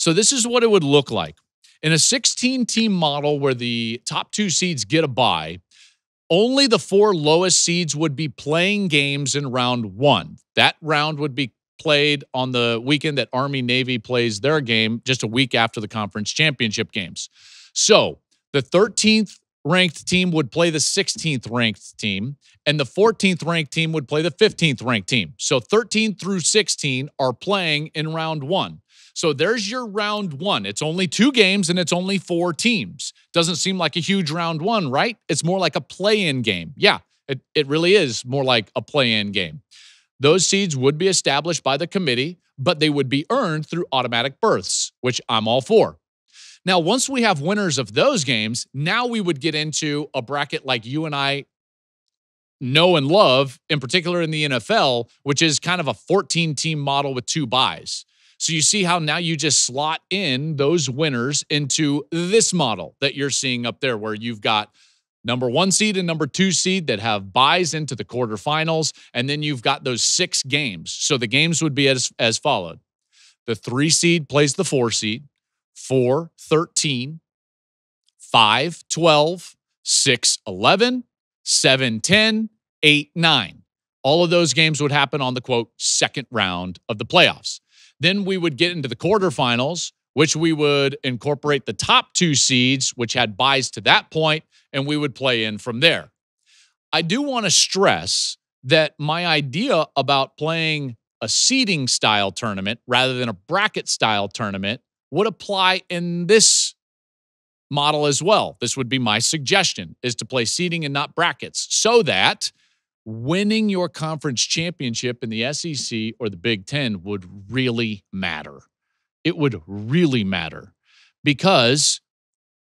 So this is what it would look like. In a 16-team model where the top 2 seeds get a bye, only the 4 lowest seeds would be playing games in round 1. That round would be played on the weekend that Army-Navy plays their game just a week after the conference championship games. So the 13th ranked team would play the 16th ranked team, and the 14th ranked team would play the 15th ranked team. So 13 through 16 are playing in round 1. So there's your round 1. It's only 2 games and it's only 4 teams. Doesn't seem like a huge round 1, right? It's more like a play-in game. Yeah, it really is more like a play-in game. Those seeds would be established by the committee, but they would be earned through automatic berths, which I'm all for. Now, once we have winners of those games, now we would get into a bracket like you and I know and love, in particular in the NFL, which is kind of a 14-team model with 2 byes. So you see how now you just slot in those winners into this model that you're seeing up there, where you've got number 1 seed and number 2 seed that have byes into the quarterfinals, and then you've got those 6 games. So the games would be as followed. The 3 seed plays the 4 seed, 4, 13, 5, 12, 6, 11, 7, 10, 8, 9. All of those games would happen on the, quote, second round of the playoffs. Then we would get into the quarterfinals, which we would incorporate the top 2 seeds, which had byes to that point, and we would play in from there. I do want to stress that my idea about playing a seeding style tournament rather than a bracket style tournament would apply in this model as well. This would be my suggestion, is to play seeding and not brackets, so that winning your conference championship in the SEC or the Big Ten would really matter. It would really matter because,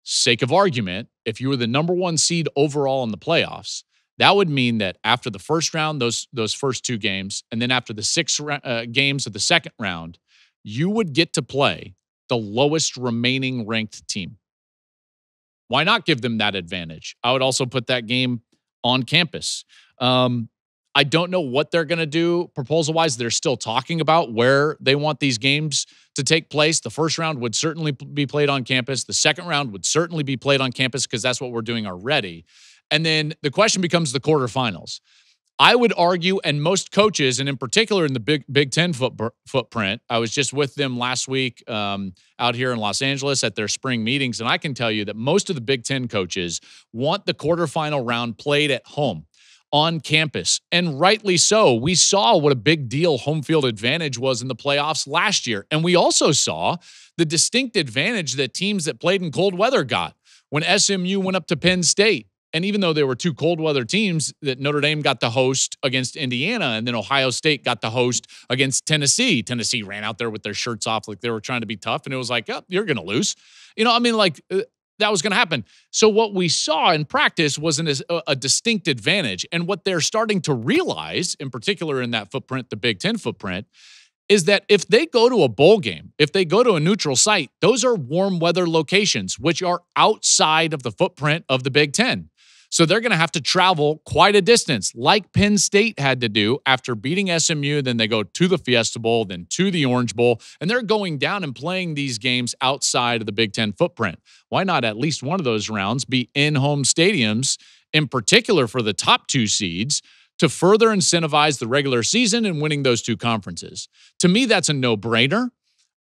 sake of argument, if you were the number 1 seed overall in the playoffs, that would mean that after the first round, those first 2 games, and then after the 6 games of the second round, you would get to play the lowest remaining ranked team. Why not give them that advantage? I would also put that game on campus. I don't know what they're going to do proposal-wise. They're still talking about where they want these games to take place. The first round would certainly be played on campus. The second round would certainly be played on campus because that's what we're doing already. And then the question becomes the quarterfinals. I would argue, and most coaches, and in particular in the Big Ten footprint, I was just with them last week out here in Los Angeles at their spring meetings, and I can tell you that most of the Big Ten coaches want the quarterfinal round played at home, on campus, and rightly so. We saw what a big deal home field advantage was in the playoffs last year, and we also saw the distinct advantage that teams that played in cold weather got when SMU went up to Penn State. And even though there were 2 cold weather teams, that Notre Dame got the host against Indiana, and then Ohio State got the host against Tennessee. Tennessee ran out there with their shirts off like they were trying to be tough, and it was like, oh, you're going to lose. That was going to happen. So what we saw in practice was a distinct advantage. And what they're starting to realize, in particular in that footprint, the Big Ten footprint, is that if they go to a bowl game, if they go to a neutral site, those are warm weather locations, which are outside of the footprint of the Big Ten. So they're going to have to travel quite a distance, like Penn State had to do after beating SMU. Then they go to the Fiesta Bowl, then to the Orange Bowl, and they're going down and playing these games outside of the Big Ten footprint. Why not at least one of those rounds be in-home stadiums, in particular for the top 2 seeds, to further incentivize the regular season and winning those 2 conferences? To me, that's a no-brainer.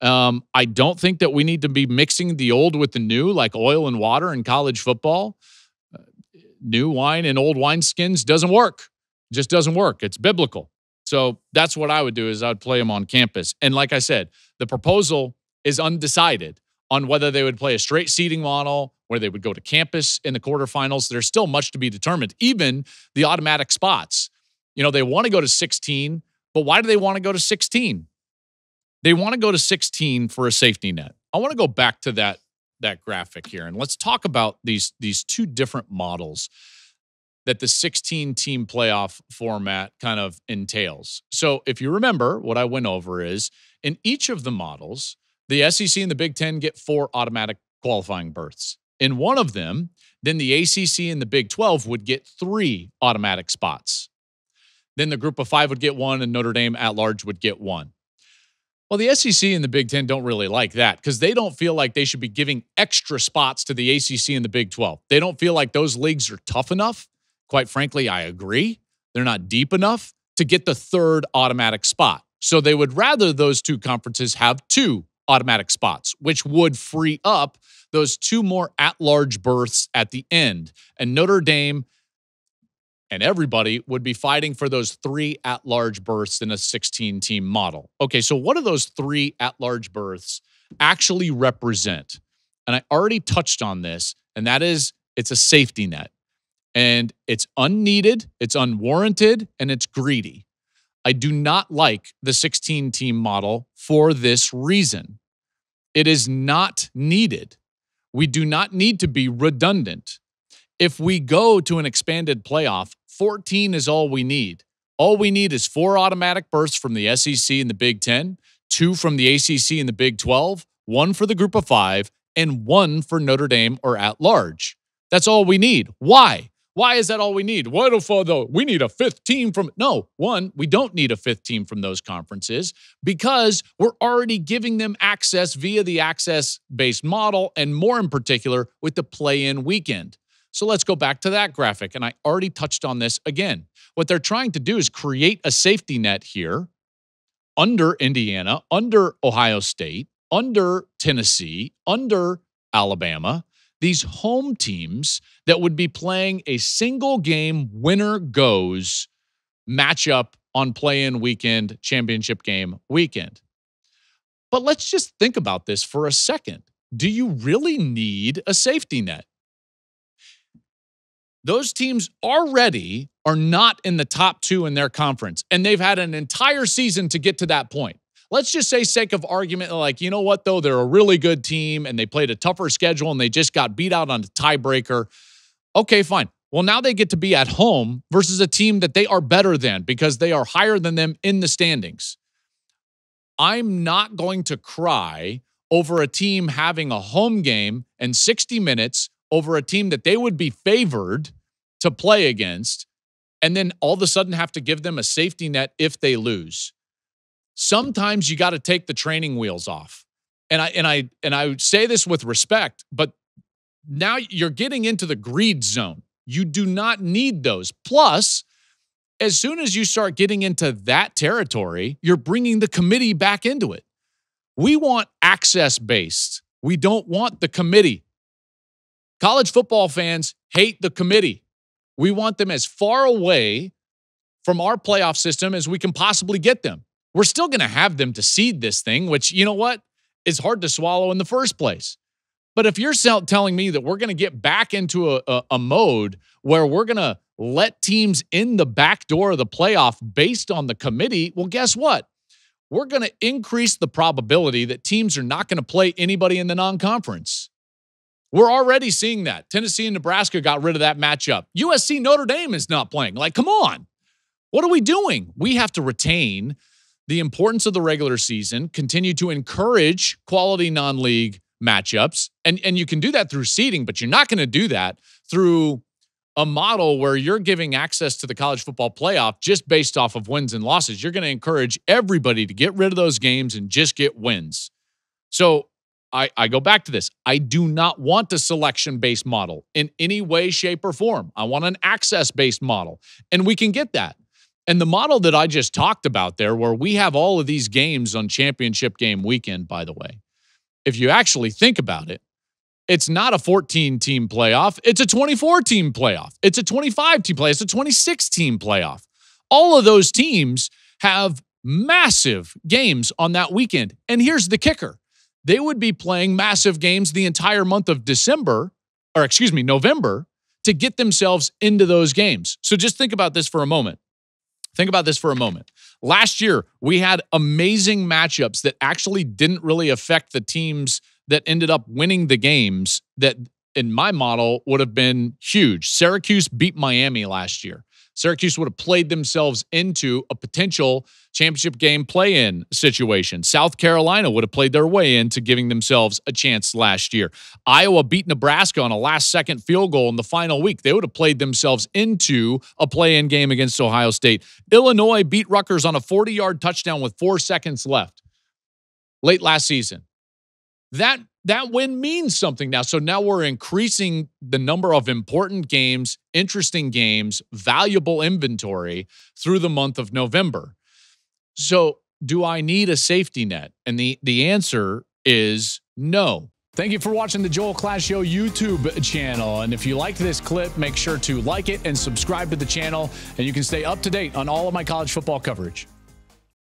I don't think that we need to be mixing the old with the new like oil and water in college football. New wine in old wineskins doesn't work. It just doesn't work. It's biblical. So that's what I would do, is I would play them on campus. And like I said, the proposal is undecided on whether they would play a straight seeding model, where they would go to campus in the quarterfinals. There's still much to be determined. Even the automatic spots. They want to go to 16, but why do they want to go to 16? They want to go to 16 for a safety net. I want to go back to that graphic here, and let's talk about these 2 different models that the 16-team playoff format kind of entails. So if you remember, what I went over is, in each of the models, the SEC and the Big Ten get 4 automatic qualifying berths. In one of them, then the ACC and the Big 12 would get 3 automatic spots. Then the group of 5 would get 1, and Notre Dame at large would get 1. Well, the SEC and the Big Ten don't really like that because they don't feel like they should be giving extra spots to the ACC and the Big 12. They don't feel like those leagues are tough enough. Quite frankly, I agree. They're not deep enough to get the third automatic spot. So they would rather those two conferences have two automatic spots, which would free up those two more at-large berths at the end. And Notre Dame and everybody would be fighting for those three at-large berths in a 16-team model. Okay, so what do those three at-large berths actually represent? And I already touched on this, and that is it's a safety net. And it's unneeded, it's unwarranted, and it's greedy. I do not like the 16-team model for this reason. It is not needed. We do not need to be redundant. If we go to an expanded playoff, 14 is all we need. All we need is 4 automatic berths from the SEC and the Big 10, 2 from the ACC and the Big 12, 1 for the Group of 5, and 1 for Notre Dame or at large. That's all we need. Why? Why is that all we need? What if we need a 5th team from? No, one, we don't need a 5th team from those conferences because we're already giving them access via the access-based model and more in particular with the play-in weekend. So let's go back to that graphic, and I already touched on this again. What they're trying to do is create a safety net here under Indiana, under Ohio State, under Tennessee, under Alabama, these home teams that would be playing a single game winner goes matchup on play-in weekend, championship game weekend. But let's just think about this for a second. Do you really need a safety net? Those teams already are not in the top 2 in their conference, and they've had an entire season to get to that point. Let's just say, sake of argument, like, you know what, though? They're a really good team, and they played a tougher schedule, and they just got beat out on a tiebreaker. Okay, fine. Well, now they get to be at home versus a team that they are better than because they are higher than them in the standings. I'm not going to cry over a team having a home game and 60 minutes over a team that they would be favored to play against, and then all of a sudden have to give them a safety net if they lose. Sometimes you got to take the training wheels off. And I say this with respect, but now you're getting into the greed zone. You do not need those. Plus, as soon as you start getting into that territory, you're bringing the committee back into it. We want access-based. We don't want the committee. College football fans hate the committee. We want them as far away from our playoff system as we can possibly get them. We're still going to have them to seed this thing, which, you know what, is hard to swallow in the first place. But if you're telling me that we're going to get back into a mode where we're going to let teams in the back door of the playoff based on the committee, well, guess what? We're going to increase the probability that teams are not going to play anybody in the non-conference. We're already seeing that. Tennessee and Nebraska got rid of that matchup. USC Notre Dame is not playing. Like, come on. What are we doing? We have to retain the importance of the regular season, continue to encourage quality non-league matchups, and you can do that through seeding, but you're not going to do that through a model where you're giving access to the college football playoff just based off of wins and losses. You're going to encourage everybody to get rid of those games and just get wins. So I go back to this. I do not want a selection-based model in any way, shape, or form. I want an access-based model, and we can get that. And the model that I just talked about there, where we have all of these games on championship game weekend, by the way, if you actually think about it, it's not a 14-team playoff. It's a 24-team playoff. It's a 25-team playoff. It's a 26-team playoff. All of those teams have massive games on that weekend. And here's the kicker. They would be playing massive games the entire month of November, to get themselves into those games. So just think about this for a moment. Last year, we had amazing matchups that actually didn't really affect the teams that ended up winning the games that, in my model, would have been huge. Syracuse beat Miami last year. Syracuse would have played themselves into a potential championship game play-in situation. South Carolina would have played their way into giving themselves a chance last year. Iowa beat Nebraska on a last-second field goal in the final week. They would have played themselves into a play-in game against Ohio State. Illinois beat Rutgers on a 40-yard touchdown with 4 seconds left. late last season. That win means something now. So now we're increasing the number of important games, interesting games, valuable inventory through the month of November. So do I need a safety net? And the answer is no. Thank you for watching the Joel Klatt Show YouTube channel. And if you liked this clip, make sure to like it and subscribe to the channel, and you can stay up to date on all of my college football coverage.